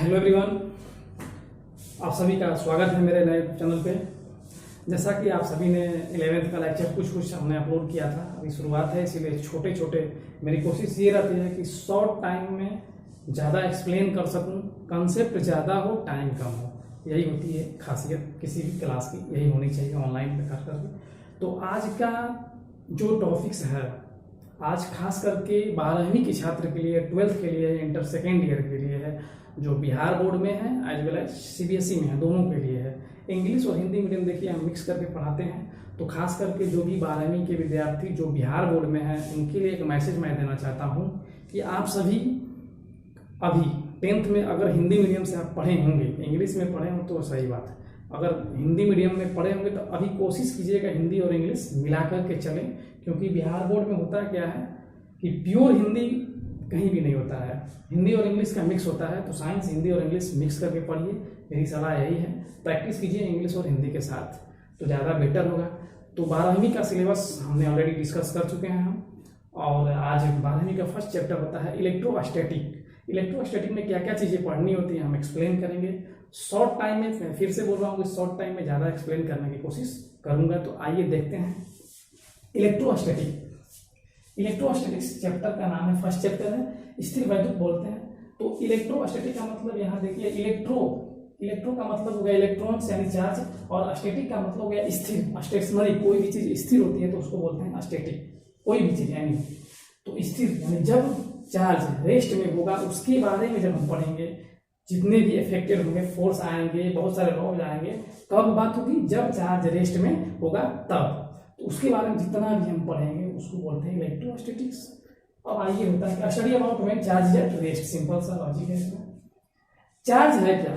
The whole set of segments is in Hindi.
हेलो एवरीवन, आप सभी का स्वागत है मेरे नए चैनल पे। जैसा कि आप सभी ने 11th का लेक्चर कुछ हमने अपलोड किया था, अभी शुरुआत है, इसीलिए छोटे छोटे मेरी कोशिश ये रहती है कि शॉर्ट टाइम में ज़्यादा एक्सप्लेन कर सकूं, कंसेप्ट ज़्यादा हो, टाइम कम हो। यही होती है खासियत किसी भी क्लास की, यही होनी चाहिए ऑनलाइन पे कर करके। तो आज का जो टॉपिक्स है, आज खास करके 12वीं के छात्र के लिए, 12th के लिए, इंटर सेकेंड ईयर के लिए है, जो बिहार बोर्ड में है एज वेल एज सीबीएसई में है, दोनों के लिए है। इंग्लिश और हिंदी मीडियम देखिए हम मिक्स करके पढ़ाते हैं, तो खास करके जो भी 12वीं के विद्यार्थी जो बिहार बोर्ड में है, उनके लिए एक मैसेज मैं देना चाहता हूँ कि आप सभी अभी 10th में अगर हिंदी मीडियम से आप पढ़े होंगे, इंग्लिश में पढ़े हों तो सही बात है, अगर हिंदी मीडियम में पढ़े होंगे तो अभी कोशिश कीजिएगा हिंदी और इंग्लिश मिला करके चलें, क्योंकि बिहार बोर्ड में होता क्या है कि प्योर हिंदी कहीं भी नहीं होता है, हिंदी और इंग्लिश का मिक्स होता है। तो साइंस, हिंदी और इंग्लिश मिक्स करके पढ़िए, मेरी सलाह यही है। प्रैक्टिस कीजिए इंग्लिश और हिंदी के साथ तो ज़्यादा बेटर होगा। तो 12वीं का सिलेबस हमने ऑलरेडी डिस्कस कर चुके हैं हम, और आज 12वीं का फर्स्ट चैप्टर होता है इलेक्ट्रोस्टैटिक। इलेक्ट्रोस्टैटिक में क्या क्या चीज़ें पढ़नी होती है हम एक्सप्लेन करेंगे शॉर्ट टाइम में। फिर से बोल रहा हूँ कि शॉर्ट टाइम में ज़्यादा एक्सप्लेन करने की कोशिश करूँगा। तो आइए देखते हैं इलेक्ट्रोस्टैटिक। इलेक्ट्रोस्टैटिक्स चैप्टर का नाम है, फर्स्ट चैप्टर है, स्थिर वैद्युत बोलते हैं। तो इलेक्ट्रोस्टैटिक का मतलब यहाँ देखिए, इलेक्ट्रो का मतलब हो गया इलेक्ट्रॉन्स यानी चार्ज, और स्टैटिक का मतलब हो गया स्थिर, स्टेशनरी। कोई भी चीज स्थिर होती है तो उसको बोलते हैं स्टैटिक, कोई भी चीज यानी। तो स्थिर यानी जब चार्ज रेस्ट में होगा उसके बारे में जब हम पढ़ेंगे, जितने भी इफेक्टेड होंगे, फोर्स आएंगे, बहुत सारे लॉज आएंगे, कब बात होगी, जब चार्ज रेस्ट में होगा तब। तो उसके बारे में जितना भी हम पढ़ेंगे उसको बोलते हैं इलेक्ट्रोस्टैटिक्स। अब आइए होता है study about when charge is at rest, simple सा लॉजिक है इसमें। चार्ज है क्या,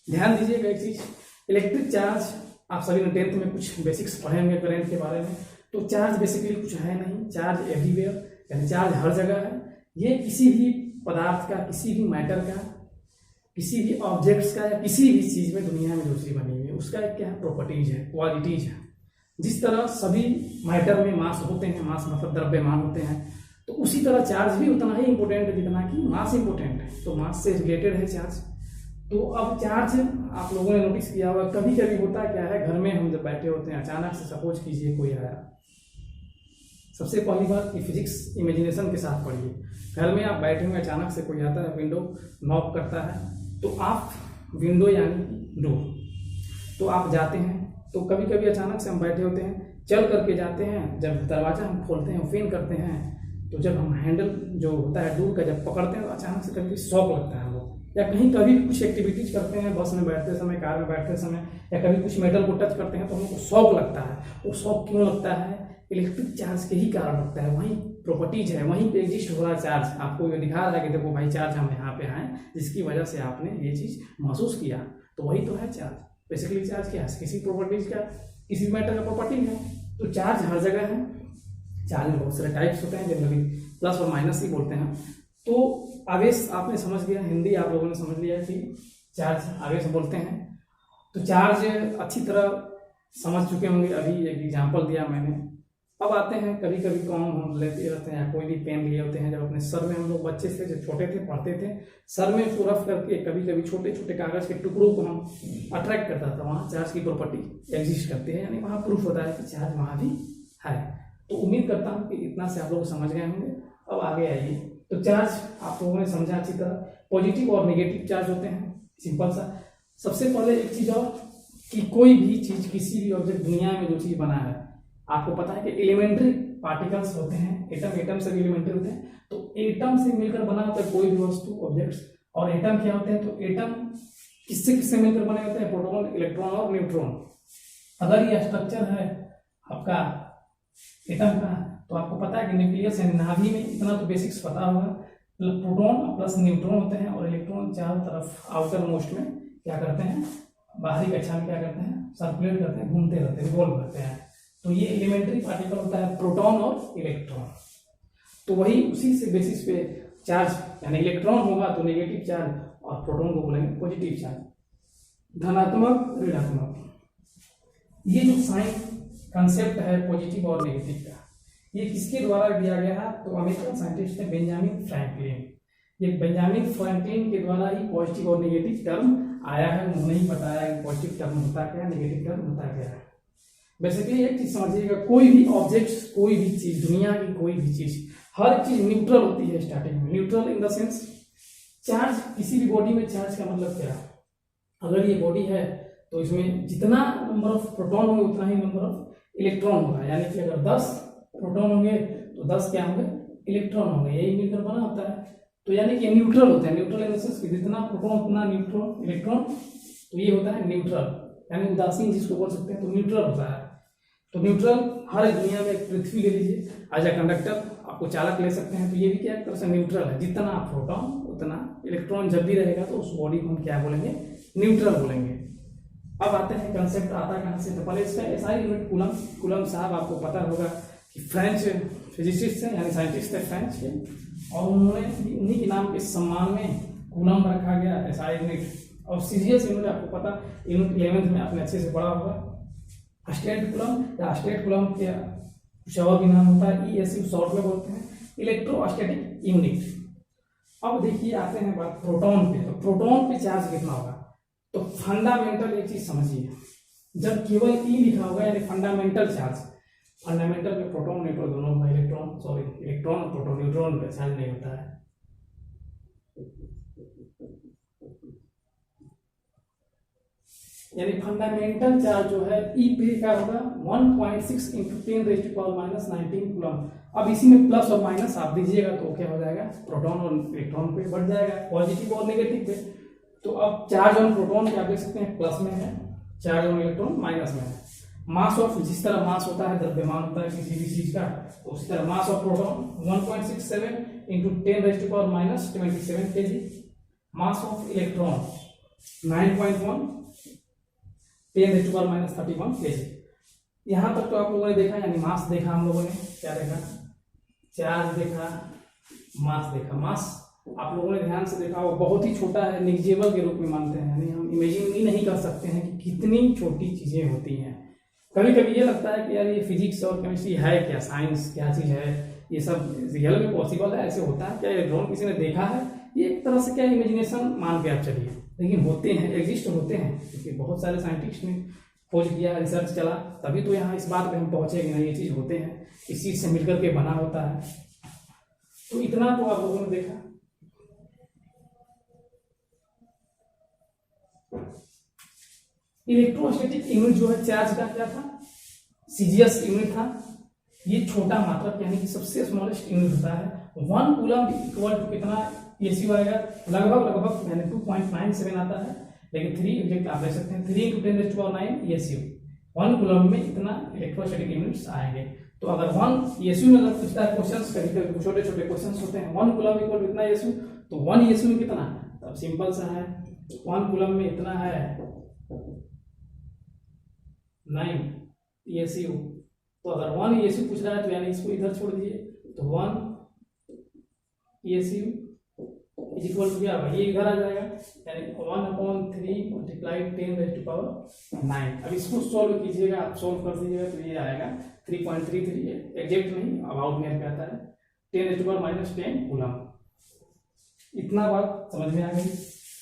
ध्यान दीजिएगा एक चीज, इलेक्ट्रिक चार्ज आप सभी ने 10th में कुछ बेसिक्स पढ़े होंगे करंट के बारे में। तो चार्ज बेसिकली कुछ है नहीं, चार्ज एवरीवेयर यानी चार्ज हर जगह है। ये किसी भी पदार्थ का, किसी भी मैटर का, किसी भी ऑब्जेक्ट्स का, या किसी भी चीज में दुनिया में जो चीज बनी हुई है उसका एक क्या प्रॉपर्टीज है, क्वालिटीज है। जिस तरह सभी मैटर में मास होते हैं, मास मतलब द्रव्यमान होते हैं, तो उसी तरह चार्ज भी उतना ही इंपॉर्टेंट है जितना कि मास इंपॉर्टेंट है। तो मास से रिलेटेड है चार्ज। तो अब चार्ज आप लोगों ने नोटिस किया होगा, कभी कभी होता क्या है, घर में हम जब बैठे होते हैं, अचानक से सपोज कीजिए कोई आया। सबसे पहली बात कि फिजिक्स इमेजिनेशन के साथ पढ़िए। घर में आप बैठे हुए, अचानक से कोई आता है, विंडो नॉक करता है, तो आप विंडो यानी डोर, तो आप जाते हैं। तो कभी कभी अचानक से हम बैठे होते हैं, चल करके जाते हैं, जब दरवाजा हम खोलते हैं, ओपन करते हैं, तो जब हम हैंडल जो होता है डोर का जब पकड़ते हैं तो अचानक से कभी शॉक लगता है हम लोग। या कहीं कभी कुछ एक्टिविटीज करते हैं, बस में बैठते समय, कार में बैठते समय, या कभी कुछ मेटल को टच करते हैं तो हमको शॉक लगता है। वो शॉक क्यों लगता है, इलेक्ट्रिक चार्ज के ही कारण लगता है। वहीं प्रॉपर्टीज है, वहीं पे एग्जिस्ट हो रहा है चार्ज। आपको ये दिखा रहा है कि देखो भाई चार्ज हम यहाँ पे आए, जिसकी वजह से आपने ये चीज महसूस किया। तो वही तो है चार्ज। बेसिकली चार्ज क्या है, किसी प्रॉपर्टीज का, किसी मैटर का प्रॉपर्टी है। तो चार्ज हर जगह है। चार्ज में बहुत सारे टाइप्स होते हैं, जनरली प्लस और माइनस ही बोलते हैं। तो आवेश आपने समझ लिया, हिंदी आप लोगों ने समझ लिया कि चार्ज आवेश बोलते हैं। तो चार्ज अच्छी तरह समझ चुके होंगे, अभी एक एग्जाम्पल दिया मैंने। अब आते हैं, कभी कभी कॉम हम लेते रहते हैं, कोई भी पेन लिए होते हैं, जब अपने सर में हम लोग बच्चे से जब छोटे थे पढ़ते थे, सर में उसको रफ करके कभी कभी छोटे छोटे कागज के टुकड़ों को हम अट्रैक्ट करता था, वहाँ चार्ज की प्रॉपर्टी एग्जिस्ट करती है, यानी वहाँ प्रूफ होता है कि चार्ज वहाँ भी है। तो उम्मीद करता हूँ कि इतना से आप लोग समझ गए होंगे। अब आगे आइए। तो चार्ज आप लोगों ने समझा अच्छी तरह, पॉजिटिव और नेगेटिव चार्ज होते हैं, सिंपल सा। सबसे पहले एक चीज और कि कोई भी चीज, किसी भी ऑब्जेक्ट दुनिया में जो चीज बना है, आपको पता है कि एलिमेंट्री पार्टिकल्स होते हैं, एटम से भी एलिमेंट्री होते हैं। तो एटम से मिलकर बना होता है कोई भी वस्तु, ऑब्जेक्ट्स। और एटम क्या होते हैं, तो एटम किससे किससे मिलकर बने होते हैं, प्रोटॉन, इलेक्ट्रॉन और न्यूट्रॉन। अगर ये स्ट्रक्चर है आपका एटम का, तो आपको पता है कि न्यूक्लियस यानी नाभि में, इतना तो बेसिक्स पता होगा, प्रोटॉन प्लस न्यूट्रॉन होते हैं, और इलेक्ट्रॉन चारों तरफ आउटर मोस्ट में क्या करते हैं, बाहरी कक्षा में क्या करते हैं, सर्कुलेट करते हैं, घूमते रहते हैं, रिवॉल्व करते हैं। तो ये एलिमेंट्री पार्टिकल होता है प्रोटॉन और इलेक्ट्रॉन। तो वही उसी से बेसिस पे चार्ज, यानी इलेक्ट्रॉन होगा तो नेगेटिव चार्ज, और प्रोटॉन को बोलेंगे पॉजिटिव चार्ज, धनात्मक ऋणात्मक। ये जो साइन कंसेप्ट है पॉजिटिव और नेगेटिव का, ये किसके द्वारा दिया गया है, तो अमेरिकन साइंटिस्ट है बेंजामिन फ्रैंकलिन। ये बेंजामिन फ्रैंकलिन के द्वारा ही पॉजिटिव और नेगेटिव टर्म आया है। उन्होंने ही बताया कि पॉजिटिव टर्म होता क्या है, नेगेटिव टर्म होता क्या है। बेसिकली एक चीज समझिएगा, कोई भी ऑब्जेक्ट, कोई भी चीज, दुनिया की कोई भी चीज, हर चीज न्यूट्रल होती है स्टार्टिंग में। Neutral in the sense charge, किसी भी बॉडी में चार्ज का मतलब क्या है, अगर ये बॉडी है तो इसमें जितना नंबर ऑफ प्रोटॉन होंगे उतना ही नंबर ऑफ इलेक्ट्रॉन होगा। यानी कि अगर 10 प्रोटॉन होंगे तो 10 क्या होंगे, इलेक्ट्रॉन होंगे। यही मिलकर बना होता है। तो यानी कि न्यूट्रल होता है। न्यूट्रल इन द सेंस जितना प्रोटॉन उतना न्यूट्रॉन इलेक्ट्रॉन, तो ये होता है न्यूट्रल, यानी उदासीन जिसको बोल सकते हैं, तो न्यूट्रल होता है। तो न्यूट्रल हर दुनिया में, एक पृथ्वी ले लीजिए एज ए कंडक्टर, आपको चालक ले सकते हैं, तो ये भी क्या एक तरह से न्यूट्रल है। जितना प्रोटॉन उतना इलेक्ट्रॉन जब भी रहेगा तो उस बॉडी को हम क्या बोलेंगे, न्यूट्रल बोलेंगे। अब आते हैं कंसेप्ट आता कहाँ से, तो पहले इसका एसआई यूनिट कूलम। कूलम साहब आपको पता होगा कि फ्रेंच फिजिसिस्ट हैं, यानी साइंटिस्ट है फ्रेंच के, और उन्होंने उन्हीं के नाम के सम्मान में कूलम रखा गया, एसआई यूनिट। और सीरियस यूनिट आपको पता, यूनिट 11th में आपने अच्छे से पढ़ा होगा। स्टेट कूलम या स्टेट कूलम के कुछ और भी नाम होता है, ESU शॉर्ट में बोलते हैं, इलेक्ट्रोस्टैटिक यूनिट। अब देखिए आते हैं बात प्रोटॉन पे। तो प्रोटॉन पे चार्ज कितना होगा, तो फंडामेंटल एक चीज समझिए, जब केवल E लिखा होगा यानी फंडामेंटल चार्ज, फंडामेंटल में प्रोटॉन न्यूट्रॉन दोनों होगा, इलेक्ट्रॉन और प्रोटॉन, न्यूट्रॉन पे चार्ज नहीं होता है। यानी फंडामेंटल चार्ज जो है E पे क्या होगा, 1.6 × 10⁻⁻19 कूलम। अब इसी में प्लस और माइनस आप दीजिएगा तो क्या हो जाएगा, प्रोटॉन और इलेक्ट्रॉन पे बढ़ जाएगा, पॉजिटिव और नेगेटिव पे। तो अब चार्ज ऑन प्रोटॉन क्या देख सकते हैं, प्लस में है, चार्ज ऑन इलेक्ट्रॉन माइनस में है। मास ऑफ, जिस तरह मास होता है, द्रव्यमान होता है किसी भी चीज का, तो उसी तरह mass of proton 1.67 × 10⁻⁻27 kg। Mass of electron 9.1 10⁻⁻31 kg। यहाँ तक तो आप लोगों ने देखा, यानी मास देखा हम लोगों ने, क्या देखा, चार्ज देखा, मास देखा। मास आप लोगों ने ध्यान से देखा, वो बहुत ही छोटा है, निग्जेबल के रूप में मानते हैं, यानी हम इमेजिन ही नहीं कर सकते हैं कि कितनी छोटी चीजें होती हैं। कभी कभी ये लगता है कि यार ये फिजिक्स और केमिस्ट्री है क्या, साइंस क्या चीज है, ये सब रियल में पॉसिबल है, ऐसे होता है क्या, इलेक्ट्रॉन किसी ने देखा है, ये एक तरह से क्या इमेजिनेशन मान के आप चलिए, लेकिन होते हैं, एग्जिस्ट होते हैं, क्योंकि बहुत सारे साइंटिस्ट ने खोज किया, रिसर्च चला, तभी तो यहाँ इस बात पे हम पहुंचे कि नहीं ये चीज होते हैं, इस चीज से मिलकर के बना होता है। तो इतना तो आप लोगों ने देखा। इलेक्ट्रोस्टैटिक यूनिट जो है चार्ज का क्या था, सीजीएस यूनिट था। ये छोटा मात्रक यानी कि सबसे स्मॉलेस्ट यूनिट होता है। 1 कूलम इक्वल टू कितना ESU आएगा, लगभग यानी 2.97 आता है, लेकिन 3 ऑब्जेक्ट आप ले सकते हैं, 3 × 10⁻⁹ ESU। 1 कूलम में इतना इलेक्ट्रोस्टैटिक यूनिट्स आएंगे। तो अगर 1 ESU में अगर पूछता है क्वेश्चंस, कभी छोटे छोटे क्वेश्चंस होते हैं, 1 कूलम इक्वल टू इतना ESU, तो 1 ESU में कितना, तब सिंपल सा है, 1 कूलम में इतना है 9 ESU। तो अगर 1 ESU पूछ रहा है तो यानी इसको इधर छोड़ दीजिए, तो 1 ESU इज इक्वल टू क्या होगा, ये इधर आ जाएगा, यानी 1/3 मल्टीप्लाइड 10⁻⁹। अब इसको सोल्व कीजिएगा, आप सोल्व कर दीजिएगा तो ये आएगा 3.33, एग्जैक्ट नहीं, अबाउट में आता है 10⁻⁻10 कूलम। इतना बात समझ में आ गई।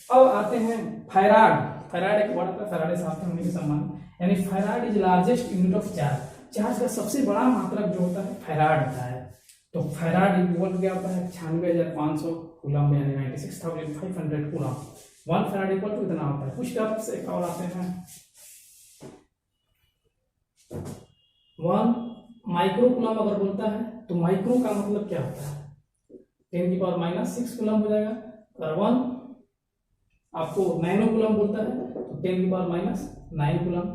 अब आते हैं फैराड। फैराड एक वर्ड था, फैराडे साहब थे, उन्हीं के सम्मान, यानी farad is largest unit of charge. Charge का सबसे बड़ा मात्रक जो होता है फैराड होता है। तो फैराड इक्वल क्या होता है, 96,500 कूलम, यानी 96,500 कूलम। 1 फैराड इक्वल टू इतना होता है। कुछ टर्म्स एक और आते हैं। 1 माइक्रो कूलम अगर बोलता है तो माइक्रो का मतलब क्या होता है, 10⁻⁻6 कूलम हो जाएगा। अगर 1 आपको नैनो कूलम बोलता है तो 10⁻⁹ कूलम।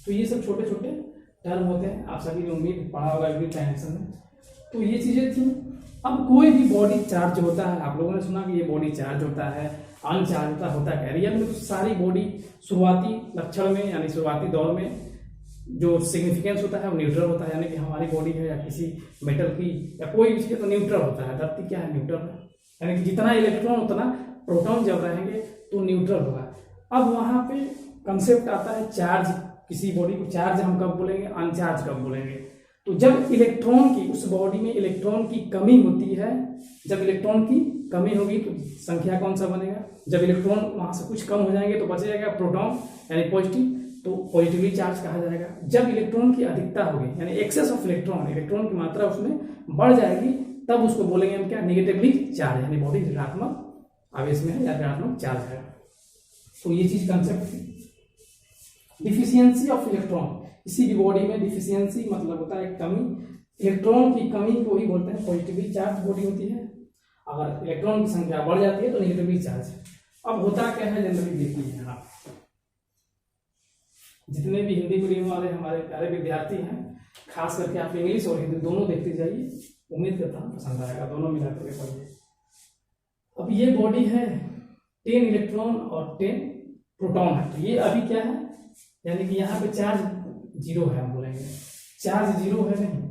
तो ये सब छोटे छोटे टर्म होते हैं, आप सभी ने उम्मीद पढ़ा होगा एग्री डायमेंशन में। तो ये चीजें थी। अब कोई भी बॉडी चार्ज होता है, आप लोगों ने सुना कि ये बॉडी चार्ज होता है, अनचार्ज होता है। रियल में तो सारी बॉडी शुरुआती लक्षण में यानी शुरुआती दौर में जो सिग्निफिकेंस होता है वो न्यूट्रल होता है, यानी कि हमारी बॉडी है या किसी मेटल की या कोई भी चीज तो न्यूट्रल होता है। धरती क्या है, न्यूट्रल है, यानी कि जितना इलेक्ट्रॉन उतना प्रोटॉन जब रहेंगे तो न्यूट्रल होगा। अब वहां पे कंसेप्ट आता है चार्ज, किसी बॉडी को चार्ज हम कब बोलेंगे, अनचार्ज कब बोलेंगे। तो जब इलेक्ट्रॉन की उस बॉडी में इलेक्ट्रॉन की कमी होती है, जब इलेक्ट्रॉन की कमी होगी तो संख्या कौन सा बनेगा, जब इलेक्ट्रॉन वहां से कुछ कम हो जाएंगे तो बच जाएगा प्रोटॉन यानी पॉजिटिव, तो पॉजिटिवली चार्ज कहा जाएगा। जब इलेक्ट्रॉन की अधिकता होगी यानी एक्सेस ऑफ इलेक्ट्रॉन, इलेक्ट्रॉन की मात्रा उसमें बढ़ जाएगी, तब उसको बोलेंगे हम क्या, निगेटिवली चार्ज, यानी बॉडी ऋणात्मक आवेश में है या ऋणात्मक चार्ज है। तो ये चीज कंसेप्ट थी। डिफिशियंसी ऑफ इलेक्ट्रॉन, किसी भी बॉडी में डिफिशियंसी मतलब होता है कमी, इलेक्ट्रॉन की कमी को ही बोलते हैं पॉजिटिवली चार्ज बॉडी होती है। अगर इलेक्ट्रॉन की संख्या बढ़ जाती है तो निगेटिवली चार्ज। अब होता क्या है जनरली देखिए, यहाँ जितने भी हिंदी मीडियम वाले हमारे प्यारे विद्यार्थी हैं, खास करके आप इंग्लिश और हिंदी दोनों देखते जाइए, उम्मीद करता हूँ पसंद आएगा, दोनों मिला करके पढ़िए। अब ये बॉडी है 10 इलेक्ट्रॉन और 10 प्रोटॉन है, तो ये अभी क्या है, यानी कि यहाँ पे चार्ज जीरो है, हम बोलेंगे चार्ज जीरो है नहीं,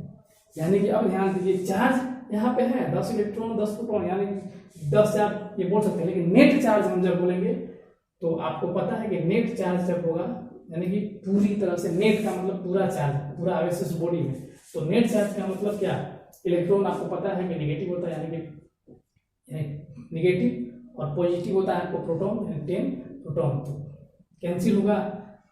यानी कि अब ध्यान दीजिए चार्ज यहाँ पे है 10 इलेक्ट्रॉन 10 प्रोटॉन, यानी 10 चार्ज ये बोल सकते हैं, लेकिन नेट चार्ज हम जब बोलेंगे तो आपको पता है कि नेट चार्ज जब होगा यानी कि पूरी तरह से, नेट का मतलब पूरा चार्ज, पूरा आवेश उस बॉडी में, तो नेट चार्ज का मतलब क्या, इलेक्ट्रॉन आपको पता है कि नेगेटिव होता है, यानी कि नेगेटिव, और पॉजिटिव होता है आपको प्रोटॉन, 10 प्रोटॉन, तो कैंसिल होगा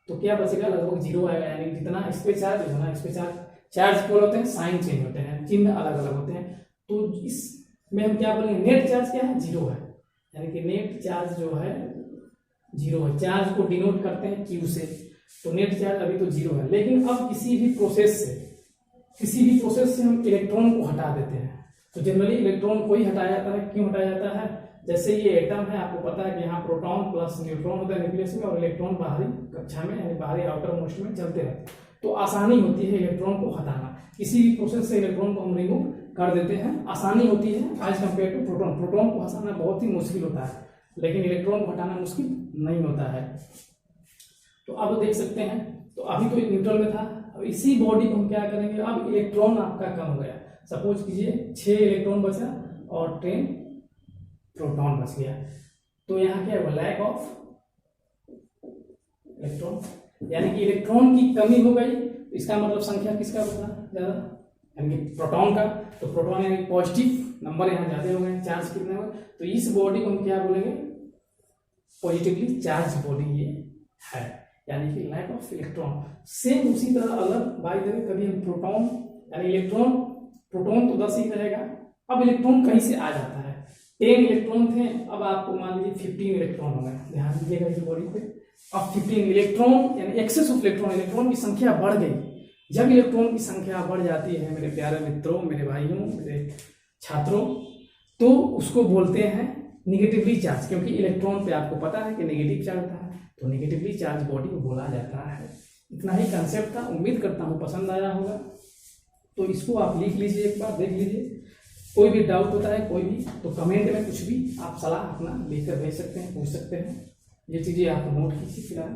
तो क्या बचेगा, लगभग जीरो आएगा, यानी जितना इस पे चार्ज उतना इस पे चार्ज, चार्ज क्या होते हैं, साइन चेंज होते हैं, चिन्ह अलग अलग होते हैं, तो इसमें हम क्या बोलेंगे, नेट चार्ज क्या है, जीरो है, यानी कि नेट चार्ज जो है जीरो है। चार्ज को डिनोट करते हैं क्यू से, तो नेट चार्ज अभी तो जीरो है। लेकिन अब किसी भी प्रोसेस से हम इलेक्ट्रॉन को हटा देते हैं, तो जनरली इलेक्ट्रॉन को ही हटाया जाता है। क्यों हटाया जाता है, जैसे ये एटम है, आपको पता है कि यहाँ प्रोटॉन प्लस न्यूट्रॉन होता है न्यूक्लियस में, और इलेक्ट्रॉन बाहरी कक्षा में यानी बाहरी आउटर मोस्ट में चलते रहते हैं, तो आसानी होती है इलेक्ट्रॉन को हटाना। किसी भी प्रोसेस से इलेक्ट्रॉन को हम रिमूव कर देते हैं, आसानी होती है आज कंपेयर टू प्रोटॉन। प्रोटॉन को हटाना बहुत ही मुश्किल होता है, लेकिन इलेक्ट्रॉन को हटाना मुश्किल नहीं होता है। तो अब देख सकते हैं, तो अभी तो न्यूट्रल में था, अब इसी बॉडी को हम क्या करेंगे, अब इलेक्ट्रॉन आपका कम हो गया, सपोज कीजिए 6 इलेक्ट्रॉन बचा और 10 प्रोटॉन बच गया, तो यहाँ क्या है, लैक ऑफ इलेक्ट्रॉन, यानी कि इलेक्ट्रॉन की कमी हो गई। इसका मतलब संख्या किसका बचा ज्यादा, यानी कि प्रोटॉन का, तो प्रोटॉन यानी पॉजिटिव नंबर यहाँ ज्यादा हो गए, चार्ज कितने हुए, तो इस बॉडी को हम क्या बोलेंगे, पॉजिटिवली चार्ज बॉडी ये है, यानी कि लैक ऑफ इलेक्ट्रॉन। सेम उसी तरह अलग बाई द वे कभी हम प्रोटॉन यानी इलेक्ट्रॉन, प्रोटॉन तो 10 ही रहेगा, अब इलेक्ट्रॉन कहीं से आ जाता है, 10 इलेक्ट्रॉन थे, अब आपको मान लीजिए 15 इलेक्ट्रॉन हो गए, ध्यान दीजिएगा इस बॉडी पे, अब 15 इलेक्ट्रॉन यानी एक्सेस ऑफ इलेक्ट्रॉन, इलेक्ट्रॉन की संख्या बढ़ गई। जब इलेक्ट्रॉन की संख्या बढ़ जाती है मेरे प्यारे मित्रों, मेरे भाइयों, मेरे छात्रों, तो उसको बोलते हैं निगेटिवली चार्ज, क्योंकि इलेक्ट्रॉन पे आपको पता है कि नेगेटिव चार्ज था, तो नेगेटिवली चार्ज बॉडी को बोला जाता है। इतना ही कंसेप्ट था, उम्मीद करता हूँ पसंद आया होगा। तो इसको आप लिख लीजिए, एक बार देख लीजिए, कोई भी डाउट होता है कोई भी, तो कमेंट में कुछ भी आप सलाह अपना लिखकर भेज सकते हैं, पूछ सकते हैं, ये चीज़ें आप नोट कीजिए फिलहाल।